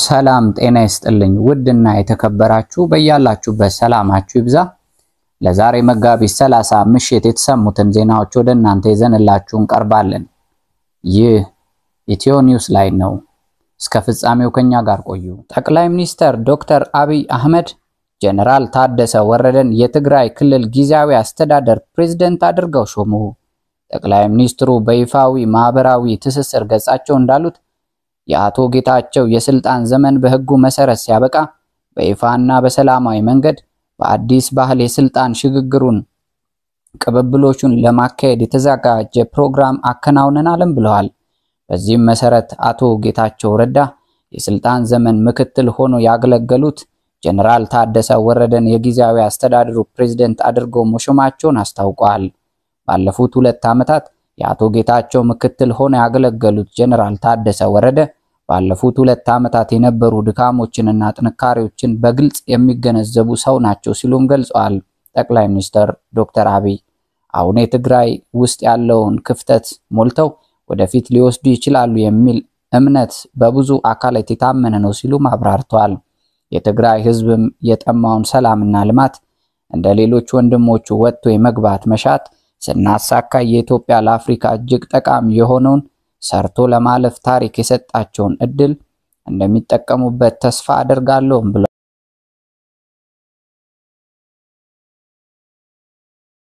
ሰላም ጤና ይስጥልኝ ውድና የተከበራችሁ በያላችሁበት ሰላማችሁ ይብዛ። ለዛሬ መጋቢት 30 ምሽት የተሰሙትን ዜናዎች ወደ እናንተ ይዘንላችሁ እንቀርባለን። ይህ ኢትዮ ኒውስ ላይ ነው። እስከ ፍጻሜው ከኛ ጋር ቆዩ። ጠቅላይ ሚኒስትር ዶክተር አብይ አህመድ ጀነራል ታደሰ ወረደን የትግራይ ክልል ጊዜያዊ አስተዳደር ፕሬዝዳንት አድርገው ሾሙ። ጠቅላይ ሚኒስትሩ በይፋዊ ማህበራዊ ትስስር ገጻቸው እንዳሉት የአቶ ጌታቸው የስልጣን ዘመን በህጉ መሰረት ሲያበቃ በይፋና በሰላማዊ መንገድ በአዲስ ባህል የስልጣን ሽግግሩን ቅብብሎቹን ለማካሄድ የተዘጋጀ ፕሮግራም አከናውነናል ብለዋል። በዚህም መሰረት አቶ ጌታቸው ረዳ የስልጣን ዘመን ምክትል ሆኖ ያገለገሉት ጀነራል ታደሰ ወረደን የጊዜያዊ አስተዳደሩ ፕሬዝዳንት አድርገው መሾማቸውን አስታውቀዋል። ባለፉት 2 ዓመታት የአቶ ጌታቸው ምክትል ሆኖ ያገለገሉት ጀነራል ታደሰ ወረደ ባለፉት 2 ዓመታት የነበሩ ድካሞችንና ጥንካሬዎችን በግልጽ የሚገነዘቡ ሰው ናቸው ሲሉም ገልጸዋል። ጠቅላይ ሚኒስትር ዶክተር አብይ አሁን የትግራይ ውስጥ ያለውን ክፍተት ሞልተው ወደፊት ሊወስዱ ይችላሉ የሚል እምነት በብዙ አካላት የታመነ ነው ሲሉ አብራርተዋል። የትግራይ ህዝብም የጠማውን ሰላምና ልማት እንደ ሌሎች ወንድሞቹ ወጥቶ የመግባት መሻት ስናሳካ የኢትዮጵያ ለአፍሪካ እጅግ ጠቃሚ የሆነውን ሰርቶ ለማለፍ ታሪክ የሰጣቸውን እድል እንደሚጠቀሙበት ተስፋ አደርጋለሁ ብለዋል።